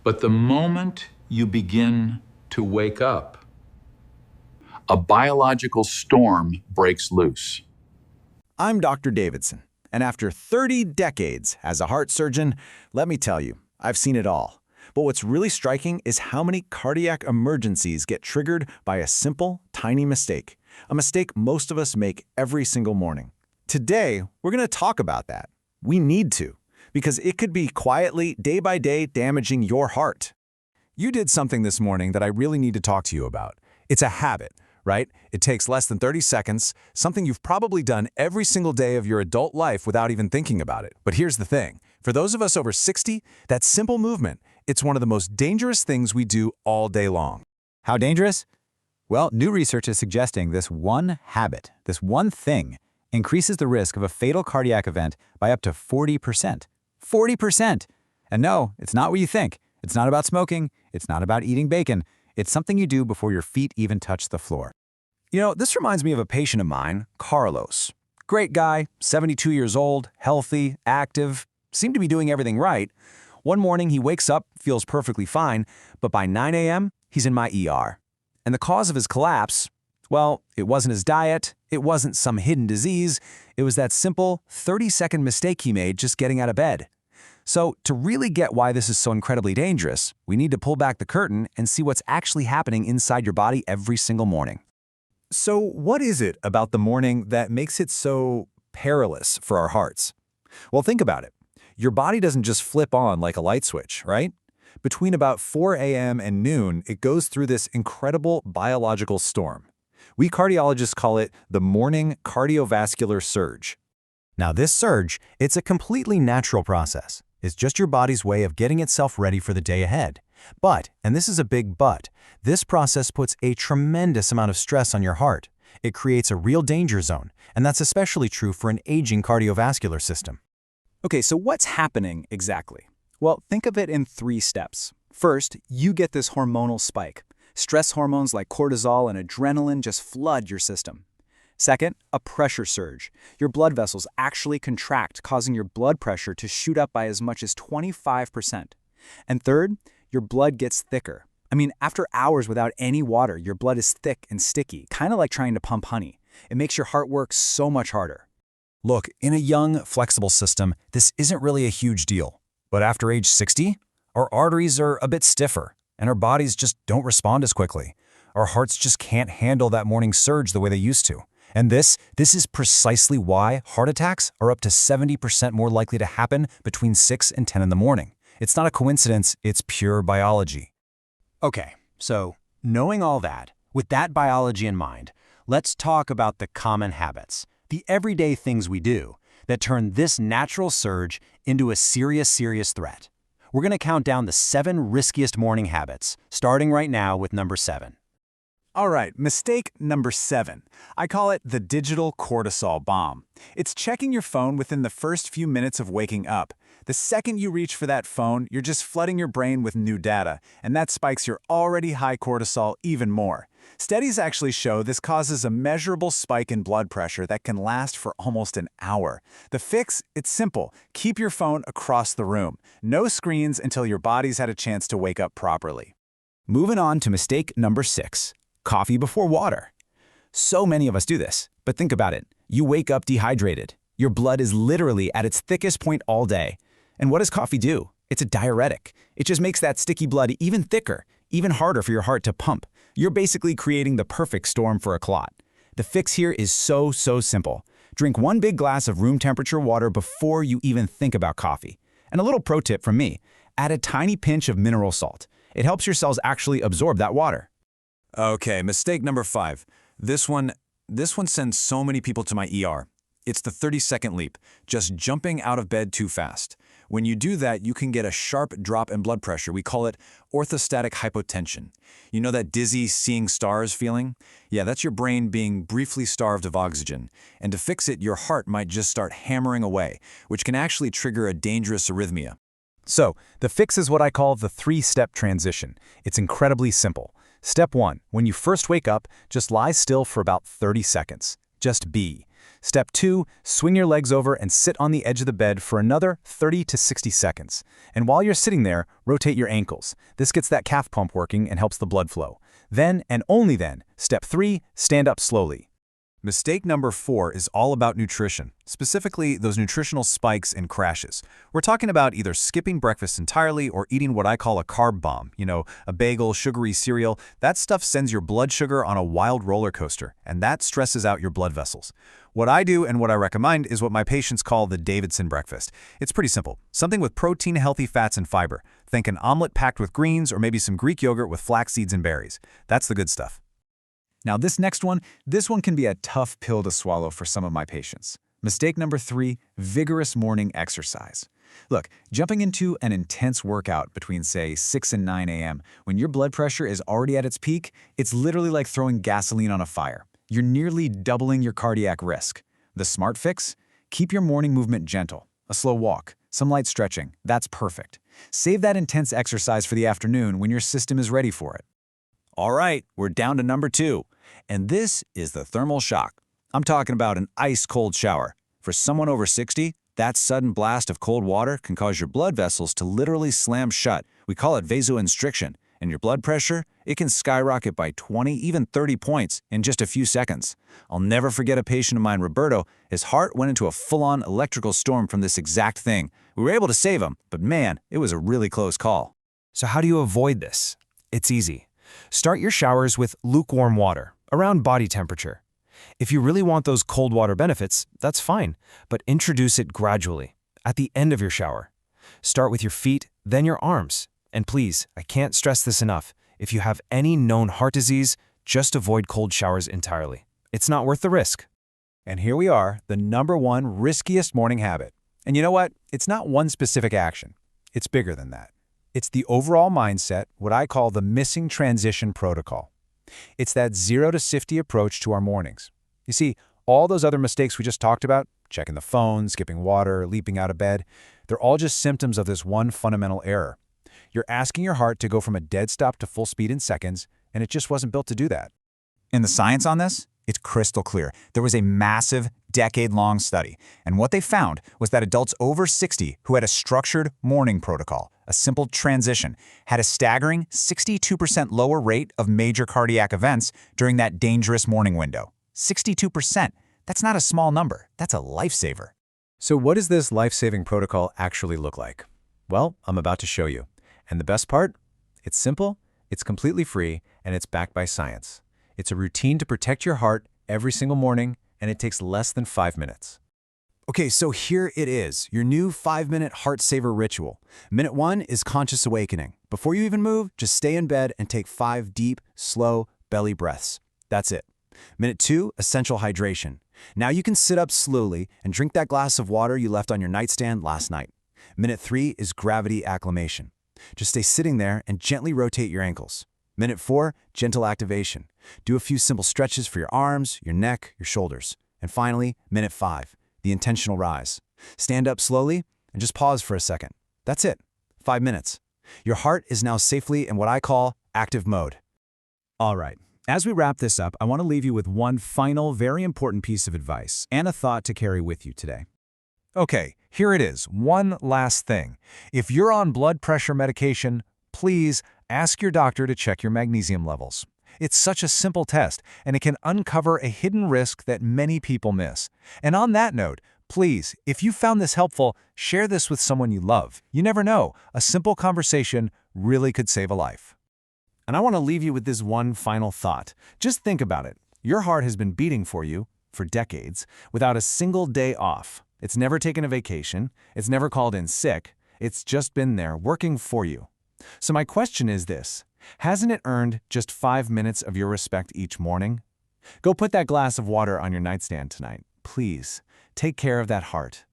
But the moment you begin to wake up, a biological storm breaks loose. I'm Dr. Davidson, and after 30 decades as a heart surgeon, let me tell you, I've seen it all. But what's really striking is how many cardiac emergencies get triggered by a simple, tiny mistake. A mistake most of us make every single morning. Today, we're going to talk about that. We need to, because it could be quietly, day by day, damaging your heart. You did something this morning that I really need to talk to you about. It's a habit, right? It takes less than 30 seconds, something you've probably done every single day of your adult life without even thinking about it. But here's the thing. For those of us over 60, that simple movement, it's one of the most dangerous things we do all day long. How dangerous? Well, new research is suggesting this one habit, this one thing, increases the risk of a fatal cardiac event by up to 40%. 40%! And no, it's not what you think. It's not about smoking. It's not about eating bacon. It's something you do before your feet even touch the floor. You know, this reminds me of a patient of mine, Carlos. Great guy, 72 years old, healthy, active, seemed to be doing everything right. One morning he wakes up, feels perfectly fine, but by 9 a.m., he's in my ER. And the cause of his collapse, well, it wasn't his diet, it wasn't some hidden disease, it was that simple 30-second mistake he made just getting out of bed. So, to really get why this is so incredibly dangerous, we need to pull back the curtain and see what's actually happening inside your body every single morning. So, what is it about the morning that makes it so perilous for our hearts? Well, think about it. Your body doesn't just flip on like a light switch, right? Between about 4 a.m. and noon, it goes through this incredible biological storm. We cardiologists call it the morning cardiovascular surge. Now, this surge, it's a completely natural process. It's just your body's way of getting itself ready for the day ahead. But, and this is a big but, this process puts a tremendous amount of stress on your heart. It creates a real danger zone, and that's especially true for an aging cardiovascular system. Okay, so what's happening exactly? Well, think of it in 3 steps. First, you get this hormonal spike. Stress hormones like cortisol and adrenaline just flood your system. Second, a pressure surge. Your blood vessels actually contract, causing your blood pressure to shoot up by as much as 25%. And third, your blood gets thicker. I mean, after hours without any water, your blood is thick and sticky, kind of like trying to pump honey. It makes your heart work so much harder. Look, in a young, flexible system, this isn't really a huge deal. But after age 60, our arteries are a bit stiffer, and our bodies just don't respond as quickly. Our hearts just can't handle that morning surge the way they used to. And this is precisely why heart attacks are up to 70% more likely to happen between 6 and 10 in the morning. It's not a coincidence, it's pure biology. Okay, so knowing all that, with that biology in mind, let's talk about the common habits, the everyday things we do that turn this natural surge into a serious threat. We're going to count down the 7 riskiest morning habits, starting right now with number 7. All right, mistake number 7. I call it the digital cortisol bomb. It's checking your phone within the first few minutes of waking up. The second you reach for that phone, you're just flooding your brain with new data, and that spikes your already high cortisol even more. Studies actually show this causes a measurable spike in blood pressure that can last for almost an hour. The fix? It's simple. Keep your phone across the room. No screens until your body's had a chance to wake up properly. Moving on to mistake number 6. Coffee before water. So many of us do this, but think about it. You wake up dehydrated. Your blood is literally at its thickest point all day. And what does coffee do? It's a diuretic. It just makes that sticky blood even thicker, even harder for your heart to pump. You're basically creating the perfect storm for a clot. The fix here is so simple. Drink 1 big glass of room temperature water before you even think about coffee. And a little pro tip from me, add a tiny pinch of mineral salt. It helps your cells actually absorb that water. Okay, mistake number 5. This one sends so many people to my ER. It's the 30-second leap, just jumping out of bed too fast. When you do that, you can get a sharp drop in blood pressure. We call it orthostatic hypotension. You know that dizzy, seeing stars feeling? Yeah, that's your brain being briefly starved of oxygen. And to fix it, your heart might just start hammering away, which can actually trigger a dangerous arrhythmia. So, the fix is what I call the 3-step transition. It's incredibly simple. Step 1, when you first wake up, just lie still for about 30 seconds. Just be. Step 2, swing your legs over and sit on the edge of the bed for another 30 to 60 seconds. And while you're sitting there, rotate your ankles. This gets that calf pump working and helps the blood flow. Then, and only then, Step 3, stand up slowly. Mistake number 4 is all about nutrition, specifically those nutritional spikes and crashes. We're talking about either skipping breakfast entirely or eating what I call a carb bomb, a bagel, sugary cereal. That stuff sends your blood sugar on a wild roller coaster, and that stresses out your blood vessels. What I do and what I recommend is what my patients call the Davidson breakfast. It's pretty simple. Something with protein, healthy fats, and fiber. Think an omelet packed with greens or maybe some Greek yogurt with flax seeds and berries. That's the good stuff. Now this next one, can be a tough pill to swallow for some of my patients. Mistake number 3, vigorous morning exercise. Look, jumping into an intense workout between, say, 6 and 9 a.m. when your blood pressure is already at its peak, it's literally like throwing gasoline on a fire. You're nearly doubling your cardiac risk. The smart fix? Keep your morning movement gentle. A slow walk, some light stretching, that's perfect. Save that intense exercise for the afternoon when your system is ready for it. All right, we're down to number 2, and this is the thermal shock. I'm talking about an ice-cold shower. For someone over 60, that sudden blast of cold water can cause your blood vessels to literally slam shut. We call it vasoconstriction, and your blood pressure, it can skyrocket by 20, even 30 points in just a few seconds. I'll never forget a patient of mine, Roberto. His heart went into a full-on electrical storm from this exact thing. We were able to save him, but man, it was a really close call. So how do you avoid this? It's easy. Start your showers with lukewarm water, around body temperature. If you really want those cold water benefits, that's fine, but introduce it gradually, at the end of your shower. Start with your feet, then your arms. And please, I can't stress this enough, if you have any known heart disease, just avoid cold showers entirely. It's not worth the risk. And here we are, the number 1 riskiest morning habit. And you know what? It's not one specific action. It's bigger than that. It's the overall mindset, what I call the missing transition protocol. It's that 0 to 60 approach to our mornings. You see, all those other mistakes we just talked about, checking the phone, skipping water, leaping out of bed, they're all just symptoms of this one fundamental error. You're asking your heart to go from a dead stop to full speed in seconds, and it just wasn't built to do that. And the science on this? It's crystal clear. There was a massive, decade-long study, and what they found was that adults over 60 who had a structured morning protocol, a simple transition, had a staggering 62% lower rate of major cardiac events during that dangerous morning window. 62%. That's not a small number. That's a lifesaver. So what does this life-saving protocol actually look like? Well, I'm about to show you. And the best part? It's simple, it's completely free, and it's backed by science. It's a routine to protect your heart every single morning, and it takes less than 5 minutes. Okay, so here it is, your new 5-minute heart saver ritual. Minute 1 is conscious awakening. Before you even move, just stay in bed and take 5 deep, slow belly breaths. That's it. Minute 2, essential hydration. Now you can sit up slowly and drink that glass of water you left on your nightstand last night. Minute 3 is gravity acclimation. Just stay sitting there and gently rotate your ankles. Minute 4, gentle activation. Do a few simple stretches for your arms, your neck, your shoulders. And finally, minute 5, the intentional rise. Stand up slowly and just pause for a second. That's it. 5 minutes. Your heart is now safely in what I call active mode. All right. As we wrap this up, I want to leave you with one final, very important piece of advice and a thought to carry with you today. Okay, here it is. One last thing. If you're on blood pressure medication, please ask your doctor to check your magnesium levels. It's such a simple test, and it can uncover a hidden risk that many people miss. And on that note, please, if you found this helpful, share this with someone you love. You never know, a simple conversation really could save a life. And I want to leave you with this one final thought. Just think about it. Your heart has been beating for you for decades without a single day off. It's never taken a vacation. It's never called in sick. It's just been there working for you. So my question is this: hasn't it earned just 5 minutes of your respect each morning? Go put that glass of water on your nightstand tonight. Please, take care of that heart.